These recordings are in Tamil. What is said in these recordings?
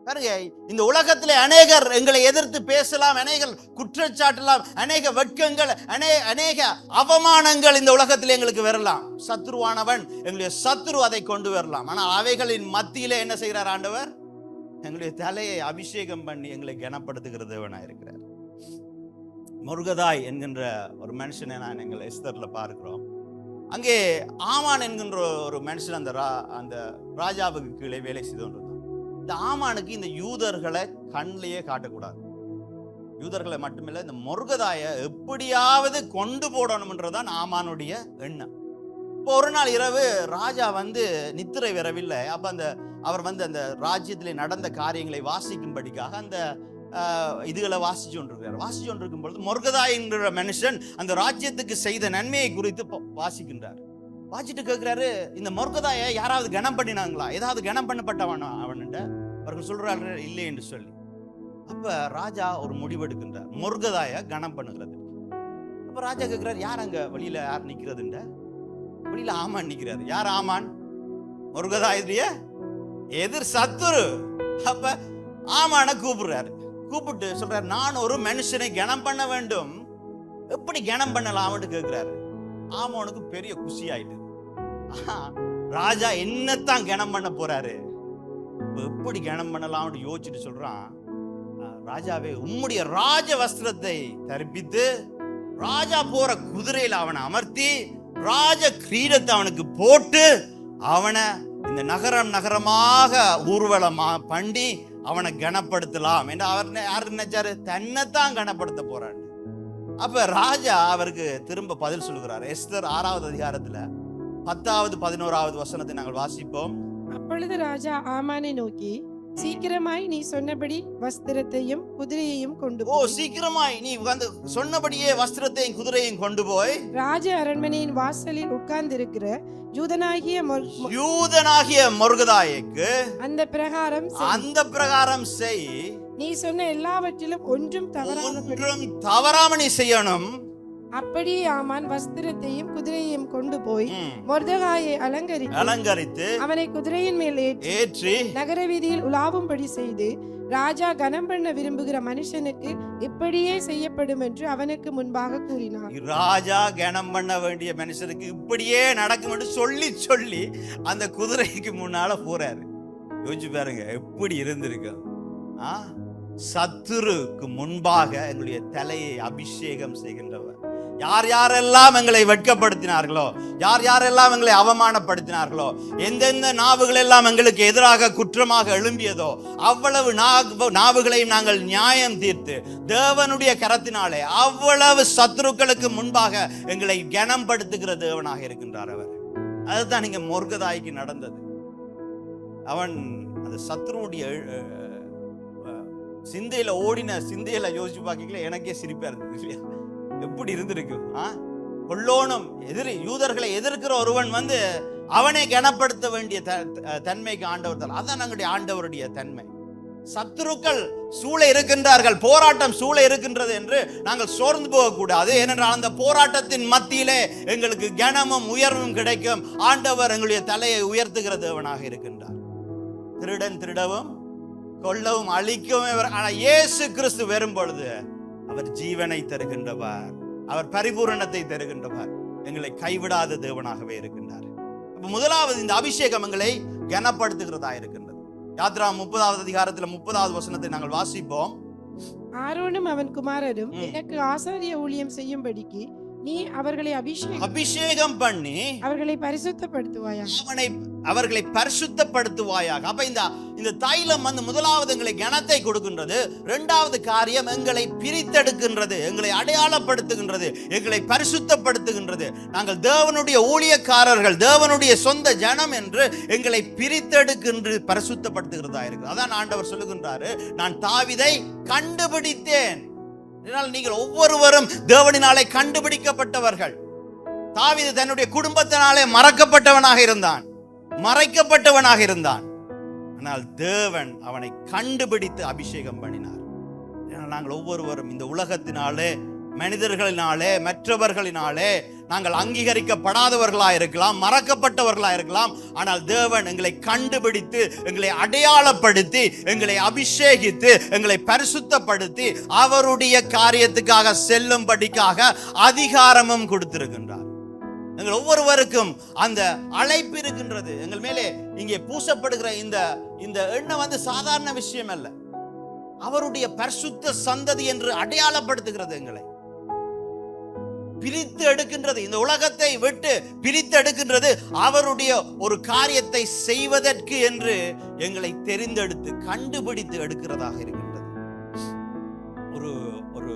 பாருங்க, இந்த உலகத்திலே அநேகர் எங்களை எதிர்த்து பேசலாம், அநேகர் குற்றச்சாட்டலாம், அநேக வெட்கங்கள், அநேக அவமானங்கள் இந்த உலகத்திலே எங்களுக்கு வரலாம். சத்துருவானவன், எங்களுடைய சத்துரு அதை கொண்டு வரலாம். ஆனால் அவைகளின் மத்தியிலே என்ன செய்கிறார் ஆண்டவர்? எங்களுடைய தலையை அபிஷேகம் பண்ணி எங்களை கனப்படுத்துகிற தேவனாக இருக்கிறார். முருகதாய் என்கின்ற ஒரு மனுஷனை நான் எங்கள் எஸ்தர்ல பார்க்கிறோம். அங்கே ஆமான் என்கின்ற ஒரு மனுஷன் அந்த ராஜாவுக்கு கீழே வேலை செய்து கொண்டிருந்தான். இந்த ஆமானுக்கு இந்த யூதர்களை கண்ணிலேயே காட்டக்கூடாது. யூதர்களை மட்டுமில்லை, இந்த முருகதாயை எப்படியாவது கொண்டு போடணும்ன்றதான் ஆமானுடைய எண்ணம். இப்போ ஒரு நாள் இரவு ராஜா நித்திரை வரவில்லை. அப்ப அவர் அந்த ராஜ்யத்திலே நடந்த காரியங்களை வாசிக்கும்படிக்காக அந்த இதுகளை வாசிச்சு கொண்டிருக்கும் பொழுது முருகதாய் என்கிற மனுஷன் அந்த ராஜ்யத்துக்கு செய்த நன்மையை குறித்து வாசிக்கின்றார். வாசிட்டு கேட்கிறாரு, இந்த முருகதாயை யாராவது கனம் பண்ணினாங்களா, ஏதாவது கனம் பண்ணப்பட்டவன் அவன்கிட்ட? அவர்கள் சொல்றாரு இல்லை என்று சொல்லி. அப்ப ராஜா ஒரு முடிவெடுக்கின்றார், முருகதாயை கனம் பண்ணுகிறது. அப்ப ராஜா கேட்கிறார், யார் அங்க வெளியில யார் நிக்கிறதுண்ட? வெளியில ஆமான் நிக்கிறாரு. யார் ஆமான்? முருகதாயுடைய எதிர் சத்துரு. அப்ப ஆமான கூப்பிடுறாரு. கூப்பிட்டு சொல்றாரு, நான் ஒரு மனுஷனை கனம் பண்ண வேண்டும், எப்படி கனம் பண்ணலாம்னு கேட்கிறாரு. ஆமானுக்கு பெரிய குஷி ஆயிட்டு, ராஜா என்னத்தான் கனம் பண்ண போறாரு, எப்படி கனம் பண்ணலாம்னு யோசிச்சுட்டு சொல்றான், ராஜாவே உம்முடைய ராஜ வஸ்திரத்தை தரிப்பித்து ராஜா போற குதிரையில அவனை அமர்த்தி ராஜ கிரீடத்தை அவனுக்கு போட்டு அவனை இந்த நகரமாக ஊர்வலமா பண்ணி அவனை கனப்படுத்தலாம் என்று அவர் யார் நினைச்சாரு? தன்னைத்தான் கனப்படுத்த போறாரு. அப்ப ராஜா அவருக்கு திரும்ப பதில் சொல்லுகிறார். எஸ்தர் 6வது அதிகாரத்துல 10வது 11வது வசனத்தை நாங்கள் வாசிப்போம். அப்பொழுது ராஜா ஆமானை நோக்கி, சீக்கிரமாய் நீ சொன்னபடி வஸ்திரத்தையும் குதிரையையும் கொண்டு போய், சீக்கிரமாய் நீ சொன்னபடியே வஸ்திரத்தையும் குதிரையும் கொண்டு போய் ராஜ அரண்மனையின் வாசலில் உட்கார்ந்திருக்கிற யூதனாகிய முருகதாய்க்கு அந்த பிரகாரம் செய். நீ சொன்ன எல்லாவற்றிலும் ஒன்றும் தவறாம நீ செய்யணும். அப்படியே ஆமான் வஸ்திரத்தையும் குதிரையையும் கொண்டு போய் மொர்தெகாயை அலங்கரித்து அவனை குதிரையின் மேல் ஏற்றி நகர வீதியில் உலாவும்படி செய்து, ராஜா கனம் பண்ண விரும்புகிற மனுஷனுக்கு இப்படியே செய்யப்படும் என்று அவனுக்கு முன்பாக கூறினார். ராஜா கனம் பண்ண வேண்டிய மனுஷனுக்கு இப்படியே நடக்கும் என்று சொல்லி அந்த குதிரைக்கு முன்னால போறாரு. யோசிச்சு பாருங்க எப்படி இருந்திருக்கு. சத்துருக்கு முன்பாக எங்களுடைய தலையை அபிஷேகம் செய்கின்றவர். யார் யாரெல்லாம் எங்களை வெட்கப்படுத்தினார்களோ, யார் யாரெல்லாம் எங்களை அவமானப்படுத்தினார்களோ, எந்தெந்த நாவுகள் எல்லாம் எங்களுக்கு எதிராக குற்றமாக எழும்பியதோ அவ்வளவு நாவுகளையும் நாங்கள் நியாயம் தீர்த்து தேவனுடைய கரத்தினாலே அவ்வளவு சத்துருக்களுக்கு முன்பாக எங்களை கனப்படுத்துகிற தேவனாக இருக்கின்றார் அவர். அதுதான் இங்க முருகதாய்க்கு நடந்தது. அவன் அந்த சத்துருடைய சிந்தையில யோசிச்சு பார்க்கல, எனக்கே சிரிப்பா இருந்தது இல்லையா? எப்படி இருந்திருக்கு. கொல்லோனும் யூதர்களை எதிர்க்கிற ஒருவன் அவனை கனப்படுத்த வேண்டிய தன்மைக்கு ஆண்டவர் தான். அதான் நம்முடைய ஆண்டவருடைய தன்மை. சத்துருக்கள் சூழ இருக்கின்றார்கள், போராட்டம் சூழ இருக்கின்றது என்று நாங்கள் சோர்ந்து போகக்கூடாது. ஏனென்றால் அந்த போராட்டத்தின் மத்தியிலே எங்களுக்கு கனமும் உயர்வும் கிடைக்கும். ஆண்டவர் எங்களுடைய தலையை உயர்த்துகிற தேவனாக இருக்கின்றார். திருடன் திருடவும் கொல்லவும் அழிக்கவும், ஆனால் இயேசு கிறிஸ்து வரும் பொழுது அவர் ஜீவனை தருகின்றவர், அவர் பரிபூரணத்தை தருகின்றவர், எங்களை கைவிடாத தேவனாகவே இருக்கின்றார். முதலாவது இந்த அபிஷேகம் எங்களை கனப்படுத்துகிறதா இருக்கின்றது. யாத்ரா 30வது அதிகாரத்துல 30வது வசனத்தை நாங்கள் வாசிப்போம். ஆரோனும் அவன் குமாரரும் எனக்கு ஆசாரிய ஊழியம் செய்யும்படிக்கு நீ அவர்களை அபிஷேகம் பண்ணி அவர்களை பரிசுத்தப்படுத்துவாயாக. அப்ப இந்த தைலம் முதலாவது எங்களை கனத்தை கொடுக்கின்றது. இரண்டாவது காரியம் எங்களை பிரித்தெடுக்கின்றது, எங்களை அடையாளப்படுத்துகின்றது, எங்களை பரிசுத்தப்படுத்துகின்றது. நாங்கள் தேவனுடைய ஊழியக்காரர்கள், தேவனுடைய சொந்த ஜனம் என்று எங்களை பிரித்தெடுக்கின்ற பரிசுத்தப்படுத்துகிறதா இருக்கு. அதான் ஆண்டவர் சொல்லுகின்றாரு, நான் தாவீதை கண்டுபிடித்தேன். நீங்கள் ஒவ்வொருவரும் தேவனினாலே கண்டுபிடிக்கப்பட்டவர்கள். தாவீது தன்னுடைய குடும்பத்தினாலே மறைக்கப்பட்டவனாக இருந்தான். ஆனால் தேவன் அவனை கண்டுபிடித்து அபிஷேகம் பண்ணினார். நாங்கள் ஒவ்வொருவரும் இந்த உலகத்தினாலே மனிதர்களினாலே, மற்றவர்களினாலே நாங்கள் அங்கீகரிக்கப்படாதவர்களாக இருக்கலாம், மறக்கப்பட்டவர்களாக இருக்கலாம். ஆனால் தேவன் எங்களை கண்டுபிடித்து, எங்களை அடையாளப்படுத்தி, எங்களை அபிஷேகித்து, எங்களை பரிசுத்தப்படுத்தி அவருடைய காரியத்துக்காக செல்லும்படிக்காக அதிகாரமும் கொடுத்திருக்கின்றார். எங்கள் ஒவ்வொருவருக்கும் அந்த அழைப்பு இருக்கின்றது. எங்கள் மேலே இங்கே பூசப்படுகிற இந்த எண்ணம் சாதாரண விஷயம் அல்ல. அவருடைய பரிசுத்த சந்ததி என்று அடையாளப்படுத்துகிறது. எங்களை பிரித்து எடுக்கின்றது. இந்த உலகத்தை விட்டு பிரித்து எடுக்கின்றது. அவருடைய ஒரு காரியத்தை செய்வதற்கு என்று எங்களை தெரிந்தெடுத்து கண்டுபிடித்து எடுக்கிறதாக இருக்கின்றது. ஒரு ஒரு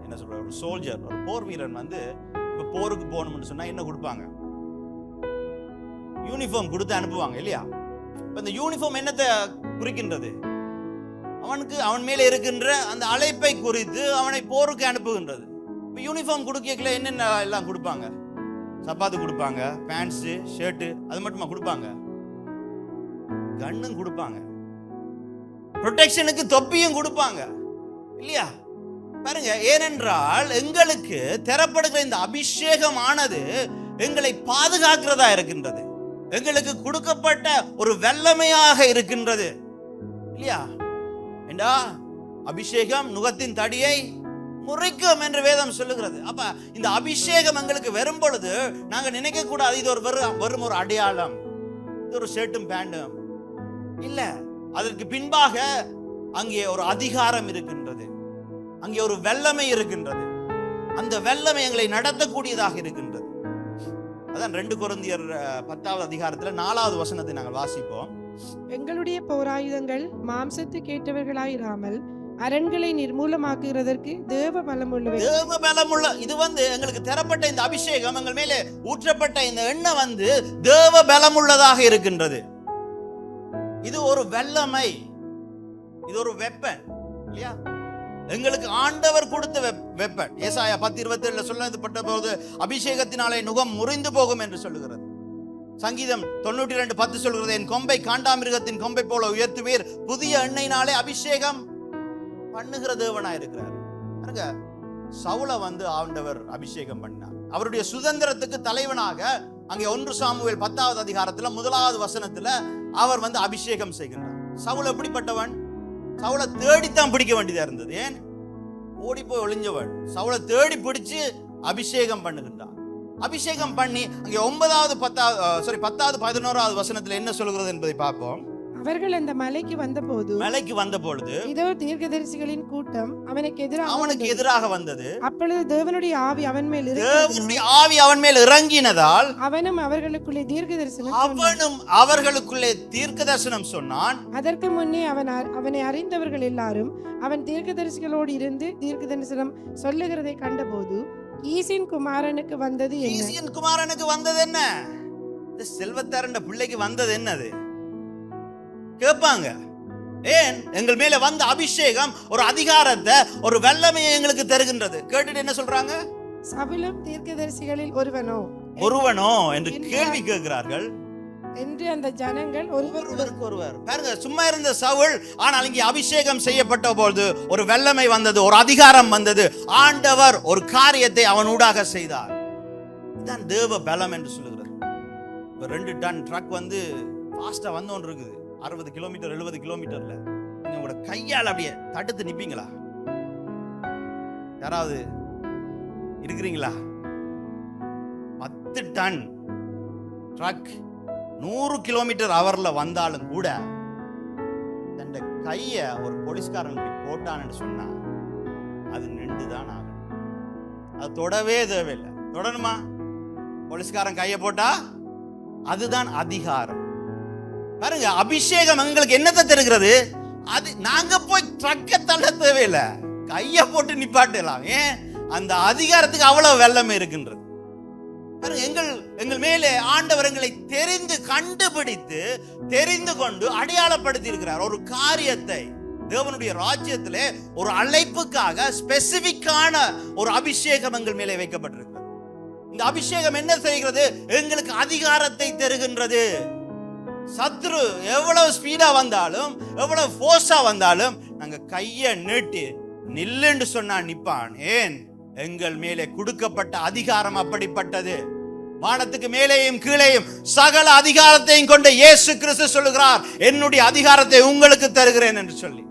என்ன சொல்ற, ஒரு சோல்ஜர், ஒரு போர் வீரன் இப்ப போருக்கு போகணும்னு சொன்னா என்ன கொடுப்பாங்க? யூனிஃபார்ம் கொடுத்து அனுப்புவாங்க இல்லையா? இந்த யூனிஃபார்ம் என்னத்தை குறிக்கின்றது? அவன் மேல இருக்கின்ற அந்த அழைப்பை குறித்து அவனை போருக்கு அனுப்புகின்றது. யூனிஃபார்ம் கொடுக்கல என்னென்ன எல்லாம் கொடுப்பாங்க? சப்பாத்து கொடுப்பாங்க, பேண்ட்ஸ், ஷர்ட், அது மட்டுமா கொடுப்பாங்க? கன்னும் கொடுப்பாங்க, ப்ரொடெக்ஷனுக்கு தொப்பியும் கொடுப்பாங்க இல்லையா? பாருங்க, ஏனென்றால் எங்களுக்கு தரப்படுகிற இந்த அபிஷேகமானது எங்களை பாதுகாக்கிறதா இருக்கின்றது. எங்களுக்கு கொடுக்கப்பட்ட ஒரு வல்லமையாக இருக்கின்றது இல்லையா? ஏண்டா அபிஷேகம் நுகத்தின் தடியை முறிக்கும் என்று வேதம் சொல்லுகிறது. அப்ப இந்த அபிஷேகம் எங்களுக்கு வரும் பொழுது நாங்க நினைக்க கூடாது இது வெறும் ஒரு அடையாளம், இது ஒரு ஷர்ட்டும் பேண்டும் இல்ல. அதற்கு பின்பாக அங்கே ஒரு அதிகாரம் இருக்கின்றது, அங்கே ஒரு வல்லமை இருக்கின்றது. அந்த வல்லமை எங்களை நடத்தக்கூடியதாக இருக்கின்றது. அதான் 2 கொரிந்தியர் 10வது அதிகாரத்துல 4வது வசனத்தை நாங்கள் வாசிப்போம். எங்களுடைய போராயுதங்கள் மாம்சத்துக்கு ஏற்றவர்களாயிராமல் அரண்களை நிர்மூலமாக்குகிறதற்கு தேவ பலமுள்ளவை. தேவ பலமுள்ள இது எங்களுக்கு தரப்பட்ட இந்த அபிஷேகம், எங்கள் மேலே ஊற்றப்பட்ட இந்த எண்ணெய் தேவ பலமுள்ளதாக இருக்கின்றது. இது ஒரு வல்லமை, இது ஒரு வெப்பன் இல்லையா? எங்களுக்கு ஆண்டவர் கொடுத்த வெப்பன். ஏசாயா 10:27 சொல்லப்பட்ட போது அபிஷேகத்தினாலே நுகம் முறிந்து போகும் என்று சொல்லுகிறது. சங்கீதம் 92:10 சொல்கிறது, என் கொம்பை காண்டாமிருகத்தின் கொம்பை போல உயர்த்துவீர், புதிய எண்ணெயினாலே அபிஷேகம் பண்ணுகிற தேவனாய் இருக்கிறார். சவுலை ஆண்டவர் அபிஷேகம் பண்ணார். அவருடைய சுதந்திரத்துக்கு தலைவனாக அங்கே 1 சாமுவேல் 10வது அதிகாரத்துல 1வது வசனத்துல அவர் அபிஷேகம் செய்கின்றார். சவுல் எப்படிப்பட்டவன்? சவுலை தேடித்தான் பிடிக்க வேண்டியதா இருந்தது. ஏன்? ஓடி போய் ஒளிஞ்சவன். சவுலை தேடி பிடிச்சு அபிஷேகம் பண்ணுகின்றார். அபிஷேகம் பண்ணி அங்கே 9வது 10வது 11வது வசனத்துல என்ன சொல்கிறது என்பதை பார்ப்போம். அவர்கள் அந்த மலைக்கு வந்த பொழுது இதோ தீர்க்கதரிசிகளின் கூட்டம் அவனுக்கு எதிராக வந்தது. அப்பொழுது தேவனுடைய ஆவி அவன் மேல் இறங்கினதால் அவனும் அவர்களுக்குள்ளே தீர்க்கதரிசனம் சொன்னான். அதற்கு முன்னே அவனை அறிந்தவர்கள் எல்லாரும் அவன் தீர்க்கதரிசிகளோடு இருந்து தீர்க்கதரிசனம் சொல்லுகிறதை கண்டபோது ஈசின் குமாரனுக்கு வந்தது என்ன? செல்வத்தாரண்ட பிள்ளைக்கு வந்தது என்னது கேட்பாங்க. ஏன்? எங்கள் மேல வந்த அபிஷேகம் ஒரு அதிகாரத்தை, ஒரு வல்லமையை எங்களுக்கு தருகின்றது. கேட்டுட்டு என்ன சொல்றாங்க? சவுலும் தீர்க்கதரிசிகளில் ஒருவனோ என்று கேள்வி கேட்கிறார்கள் என்று அந்த ஜனங்கள் ஒருவர் பாருங்க. சும்மா இருந்த சவுல், ஆனால் இங்கே அபிஷேகம் செய்யப்பட்ட போது ஒரு வல்லமை வந்தது, ஒரு அதிகாரம் வந்தது. ஆண்டவர் ஒரு காரியத்தை அவன் ஊடாக செய்தார். இதுதான் தேவ பலம் என்று சொல்லுகிறது. 2 டன் ட்ரக் ஃபாஸ்டா ஒன்று இருக்குது, 60 கிலோமீட்டர் 70 கிலோமீட்டர்ல. நீங்க உங்களோட கையால் அப்படியே தடுத்து நிப்பீங்களா? யாராவது இருக்கிறீங்களா? 10 டன் ட்ரக் 100 கிலோமீட்டர் ஹவர்ல வந்தாலும் கூட தன்னுடைய கைய ஒரு போலீஸ்காரன் போட்டான்னு சொன்னா அது நின்றுதான் ஆகும். அது தொடவே தேவையில்லை. தொடணுமா? போலீஸ்காரன் கைய போட்டா அதுதான் அதிகாரம். பாருங்க, அபிஷேகம் எங்களுக்கு என்னத்தை தருகிறது? அது நாங்க போய் ட்ரக்க தள்ள தேவையில்லை, கைய போட்டு நிப்பாட்டலாம். ஏன்? அந்த அதிகாரத்துக்கு அவ்வளவு வல்லமை இருக்கின்றது. எங்கள் மேலே ஆண்டவர் எங்களை கண்டுபிடித்து தெரிந்து கொண்டு அடையாளப்படுத்தி இருக்கிறார். ஒரு காரியத்தை தேவனுடைய ராஜ்யத்திலே ஒரு அழைப்புக்காக ஸ்பெசிபிக்கான ஒரு அபிஷேகம் எங்கள் மேலே வைக்கப்பட்டிருக்கிறது. இந்த அபிஷேகம் என்ன செய்கிறது? எங்களுக்கு அதிகாரத்தை தருகின்றது. சத்ரு எவ்வளவு ஸ்பீடா வந்தாலும், எவ்வளவு ஃபோர்ஸா வந்தாலும் நாங்க கையை நீட்டி நில்லுன்னு சொன்னா நிப்பான். ஏன்? எங்கள் மேலே கொடுக்கப்பட்ட அதிகாரம் அப்படிப்பட்டது. வானத்துக்கு மேலேயும் கீழேயும் சகல அதிகாரத்தையும் கொண்ட இயேசு கிறிஸ்து சொல்லுகிறார், என்னுடைய அதிகாரத்தை உங்களுக்கு தருகிறேன் என்று சொல்லி.